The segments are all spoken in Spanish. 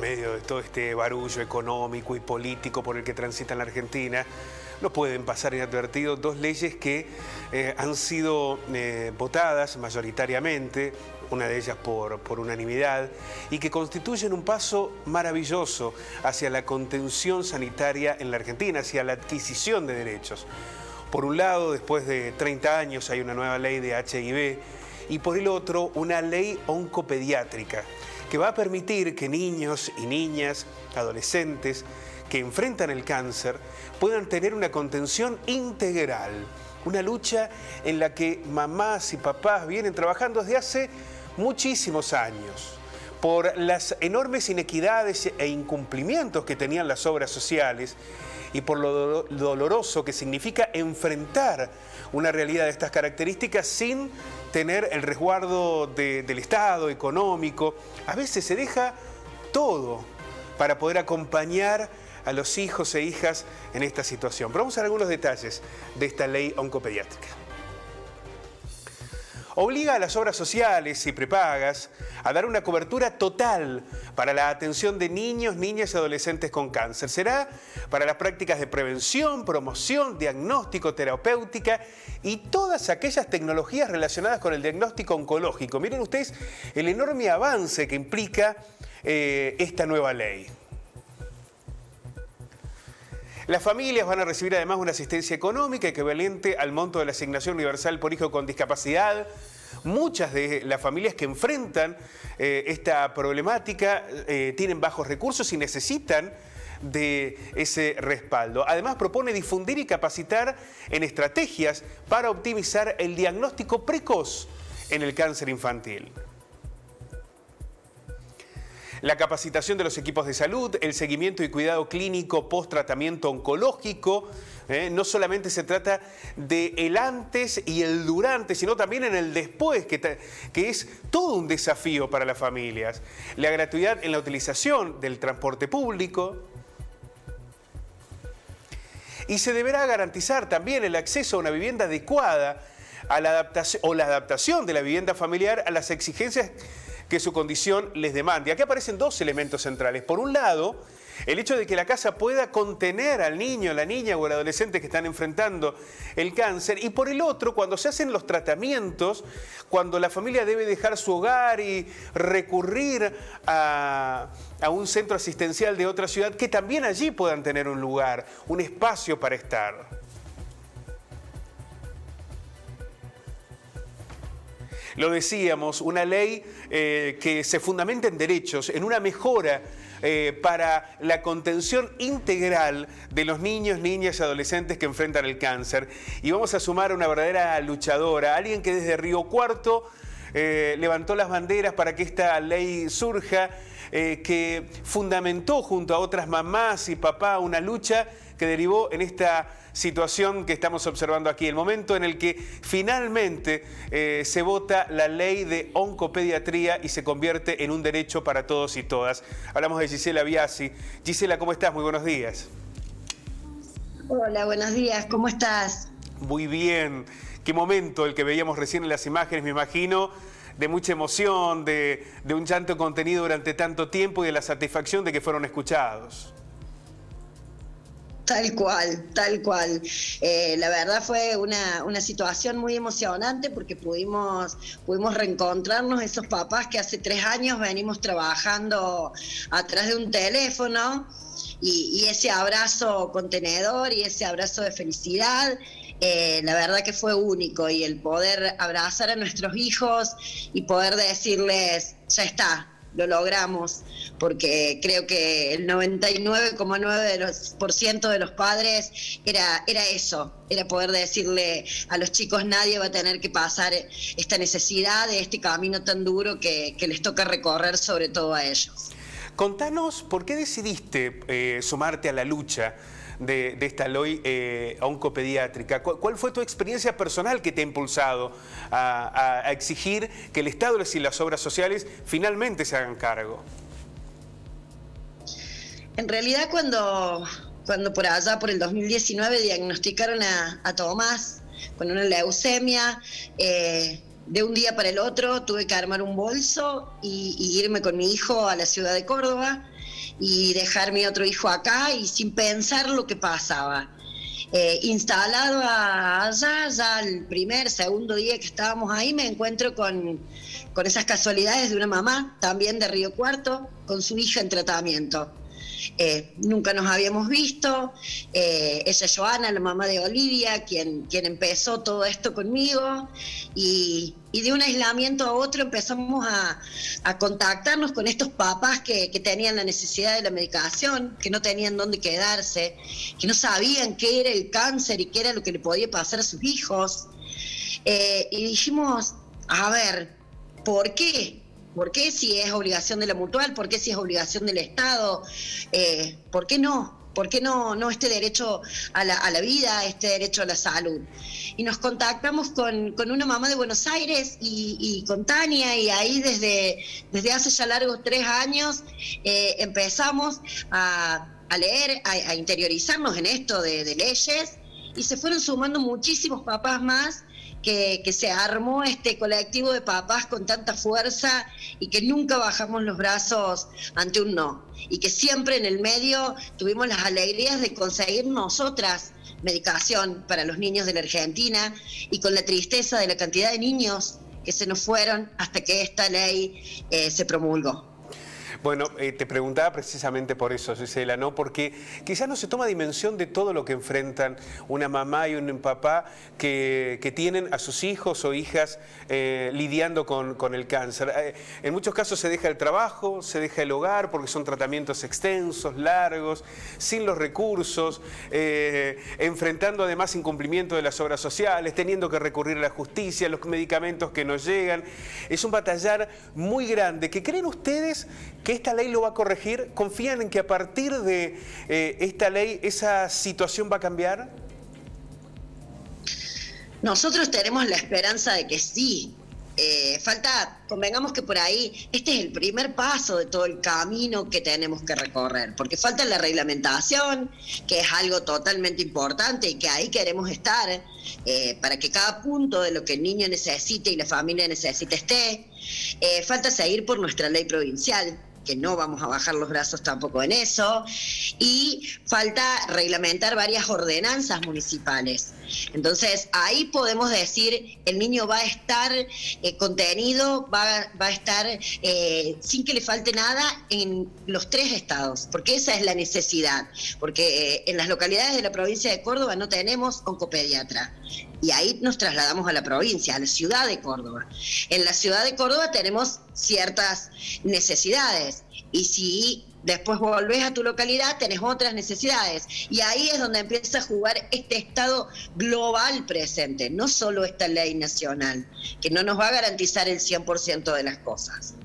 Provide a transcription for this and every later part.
medio de todo este barullo económico y político por el que transita en la Argentina, no pueden pasar inadvertidos dos leyes que han sido votadas mayoritariamente, una de ellas por unanimidad, y que constituyen un paso maravilloso hacia la contención sanitaria en la Argentina, hacia la adquisición de derechos. Por un lado, después de 30 años hay una nueva ley de HIV, y por el otro, una ley oncopediátrica, que va a permitir que niños y niñas, adolescentes, que enfrentan el cáncer, puedan tener una contención integral. Una lucha en la que mamás y papás vienen trabajando desde hace muchísimos años, por las enormes inequidades e incumplimientos que tenían las obras sociales y por lo doloroso que significa enfrentar una realidad de estas características sin tener el resguardo del Estado económico. A veces se deja todo para poder acompañar a los hijos e hijas en esta situación. Pero vamos a ver algunos detalles de esta ley oncopediátrica. Obliga a las obras sociales y prepagas a dar una cobertura total para la atención de niños, niñas y adolescentes con cáncer. Será para las prácticas de prevención, promoción, diagnóstico, terapéutica y todas aquellas tecnologías relacionadas con el diagnóstico oncológico. Miren ustedes el enorme avance que implica esta nueva ley. Las familias van a recibir además una asistencia económica equivalente al monto de la asignación universal por hijo con discapacidad. Muchas de las familias que enfrentan esta problemática tienen bajos recursos y necesitan de ese respaldo. Además, propone difundir y capacitar en estrategias para optimizar el diagnóstico precoz en el cáncer infantil. La capacitación de los equipos de salud, el seguimiento y cuidado clínico post-tratamiento oncológico. No solamente se trata de el antes y el durante, sino también en el después, que es todo un desafío para las familias. La gratuidad en la utilización del transporte público. Y se deberá garantizar también el acceso a una vivienda adecuada a la adaptación de la vivienda familiar a las exigencias que su condición les demande. Aquí aparecen dos elementos centrales. Por un lado, el hecho de que la casa pueda contener al niño, la niña o el adolescente que están enfrentando el cáncer. Y por el otro, cuando se hacen los tratamientos, cuando la familia debe dejar su hogar y recurrir a un centro asistencial de otra ciudad, que también allí puedan tener un lugar, un espacio para estar. Lo decíamos, una ley que se fundamenta en derechos, en una mejora para la contención integral de los niños, niñas y adolescentes que enfrentan el cáncer. Y vamos a sumar a una verdadera luchadora, alguien que desde Río Cuarto levantó las banderas para que esta ley surja, que fundamentó junto a otras mamás y papás una lucha que derivó en esta situación que estamos observando aquí, el momento en el que finalmente se vota la ley de oncopediatría y se convierte en un derecho para todos y todas. Hablamos de Gisela Biasi. Gisela, ¿cómo estás? Muy buenos días. Hola, buenos días. ¿Cómo estás? Muy bien. Qué momento el que veíamos recién en las imágenes, me imagino, de mucha emoción, de un llanto contenido durante tanto tiempo y de la satisfacción de que fueron escuchados. Tal cual, tal cual. La verdad fue una situación muy emocionante porque pudimos reencontrarnos esos papás que hace 3 años venimos trabajando atrás de un teléfono y ese abrazo contenedor y ese abrazo de felicidad. La verdad que fue único, y el poder abrazar a nuestros hijos y poder decirles, ya está, lo logramos, porque creo que el 99,9% de los padres era eso, era poder decirle a los chicos, nadie va a tener que pasar esta necesidad de este camino tan duro que les toca recorrer, sobre todo a ellos. Contanos, ¿por qué decidiste sumarte a la lucha de esta ley oncopediátrica? ¿Cuál fue tu experiencia personal que te ha impulsado a exigir que el Estado y las obras sociales finalmente se hagan cargo? En realidad, cuando por allá, por el 2019, diagnosticaron a Tomás con una leucemia, de un día para el otro tuve que armar un bolso y irme con mi hijo a la ciudad de Córdoba. y dejar mi otro hijo acá y sin pensar lo que pasaba. Instalado allá, ya el segundo día que estábamos ahí, me encuentro con esas casualidades de una mamá, también de Río Cuarto, con su hija en tratamiento. Nunca nos habíamos visto, ella es Joana, la mamá de Olivia, quien empezó todo esto conmigo, y de un aislamiento a otro empezamos a contactarnos con estos papás que tenían la necesidad de la medicación, que no tenían dónde quedarse, que no sabían qué era el cáncer y qué era lo que le podía pasar a sus hijos. Y dijimos, a ver, ¿por qué? ¿Por qué si es obligación de la mutual? ¿Por qué si es obligación del Estado? ¿Por qué no? ¿Por qué no este derecho a la vida, este derecho a la salud? Y nos contactamos con una mamá de Buenos Aires y con Tania, y ahí desde hace ya largos 3 años empezamos a leer, a interiorizarnos en esto de leyes, y se fueron sumando muchísimos papás más, que se armó este colectivo de papás con tanta fuerza y que nunca bajamos los brazos ante un no. Y que siempre en el medio tuvimos las alegrías de conseguir nosotras medicación para los niños de la Argentina, y con la tristeza de la cantidad de niños que se nos fueron hasta que esta ley se promulgó. Bueno, te preguntaba precisamente por eso, Gisela, ¿no? Porque quizás no se toma dimensión de todo lo que enfrentan una mamá y un papá que tienen a sus hijos o hijas lidiando con el cáncer. En muchos casos se deja el trabajo, se deja el hogar, porque son tratamientos extensos, largos, sin los recursos, enfrentando además incumplimiento de las obras sociales, teniendo que recurrir a la justicia, los medicamentos que nos llegan. Es un batallar muy grande. ¿Qué creen ustedes que esta ley lo va a corregir? ¿Confían en que a partir de esta ley esa situación va a cambiar? Nosotros tenemos la esperanza de que sí. Convengamos que por ahí este es el primer paso de todo el camino que tenemos que recorrer, porque falta la reglamentación, que es algo totalmente importante y que ahí queremos estar, para que cada punto de lo que el niño necesite y la familia necesite esté. Falta seguir por nuestra ley provincial, que no vamos a bajar los brazos tampoco en eso, y falta reglamentar varias ordenanzas municipales. Entonces, ahí podemos decir, el niño va a estar contenido, va a estar sin que le falte nada en los 3 estados, porque esa es la necesidad, porque en las localidades de la provincia de Córdoba no tenemos oncopediatra. Y ahí nos trasladamos a la provincia, a la ciudad de Córdoba. En la ciudad de Córdoba tenemos ciertas necesidades, y si después volvés a tu localidad tenés otras necesidades, y ahí es donde empieza a jugar este estado global presente, no solo esta ley nacional, que no nos va a garantizar el 100% de las cosas.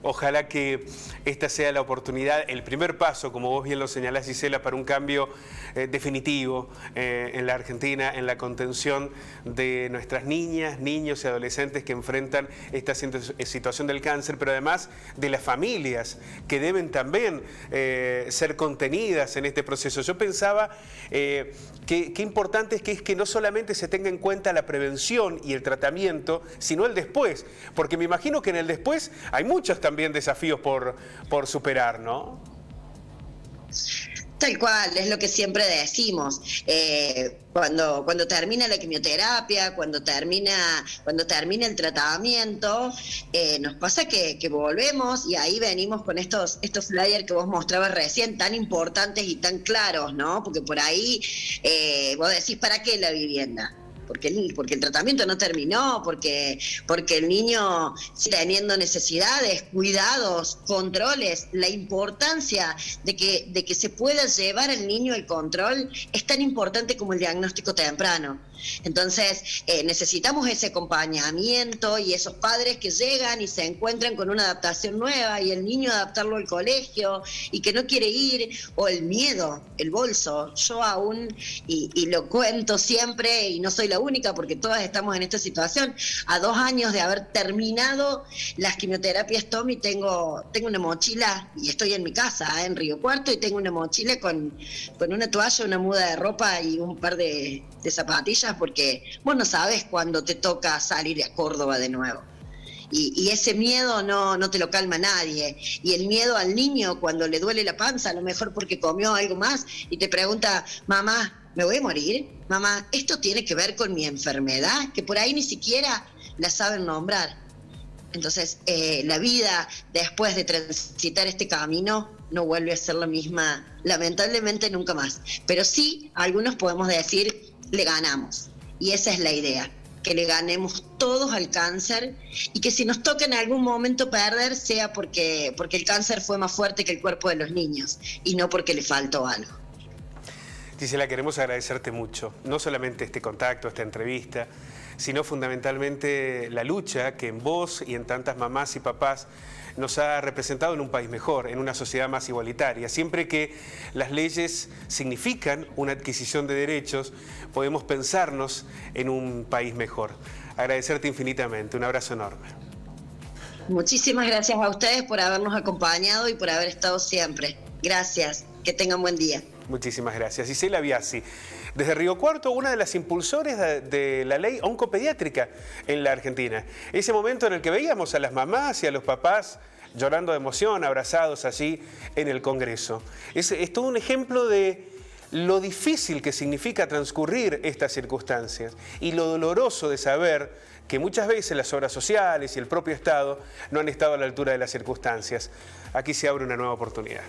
Ojalá que esta sea la oportunidad, el primer paso, como vos bien lo señalás, Gisela, para un cambio definitivo en la Argentina, en la contención de nuestras niñas, niños y adolescentes que enfrentan esta situación del cáncer, pero además de las familias que deben también ser contenidas en este proceso. Yo pensaba qué importante es que no solamente se tenga en cuenta la prevención y el tratamiento, sino el después, porque me imagino que en el después hay muchos también desafíos por superar, ¿no? Tal cual, es lo que siempre decimos. Cuando termina la quimioterapia, cuando termina el tratamiento, nos pasa que volvemos, y ahí venimos con estos flyers que vos mostrabas recién, tan importantes y tan claros, ¿no? Porque por ahí vos decís, ¿para qué la vivienda? Porque el tratamiento no terminó, porque el niño sigue teniendo necesidades, cuidados, controles. La importancia de que se pueda llevar al niño el control es tan importante como el diagnóstico temprano. Entonces, necesitamos ese acompañamiento y esos padres que llegan y se encuentran con una adaptación nueva, y el niño adaptarlo al colegio y que no quiere ir, o el miedo, el bolso. Yo aún, y lo cuento siempre, y no soy la única porque todas estamos en esta situación, a 2 años de haber terminado las quimioterapias Tommy, tengo una mochila, y estoy en mi casa, en Río Cuarto, y tengo una mochila con una toalla, una muda de ropa y un par de zapatillas, porque vos no sabes cuándo te toca salir a Córdoba de nuevo. Y ese miedo no te lo calma nadie. Y el miedo al niño cuando le duele la panza, a lo mejor porque comió algo más, y te pregunta, mamá, ¿me voy a morir? Mamá, ¿esto tiene que ver con mi enfermedad? Que por ahí ni siquiera la saben nombrar. Entonces, la vida después de transitar este camino no vuelve a ser la misma, lamentablemente nunca más. Pero sí, algunos podemos decir, le ganamos. Y esa es la idea, que le ganemos todos al cáncer y que si nos toca en algún momento perder sea porque el cáncer fue más fuerte que el cuerpo de los niños y no porque le faltó algo. Gisela, queremos agradecerte mucho, no solamente este contacto, esta entrevista, sino fundamentalmente la lucha que en vos y en tantas mamás y papás nos ha representado en un país mejor, en una sociedad más igualitaria. Siempre que las leyes significan una adquisición de derechos, podemos pensarnos en un país mejor. Agradecerte infinitamente, un abrazo enorme. Muchísimas gracias a ustedes por habernos acompañado y por haber estado siempre. Gracias, que tengan buen día. Muchísimas gracias. Gisela Biasi, desde Río Cuarto, una de las impulsores de la ley oncopediátrica en la Argentina. Ese momento en el que veíamos a las mamás y a los papás llorando de emoción, abrazados allí en el Congreso. Es todo un ejemplo de lo difícil que significa transcurrir estas circunstancias y lo doloroso de saber que muchas veces las obras sociales y el propio Estado no han estado a la altura de las circunstancias. Aquí se abre una nueva oportunidad.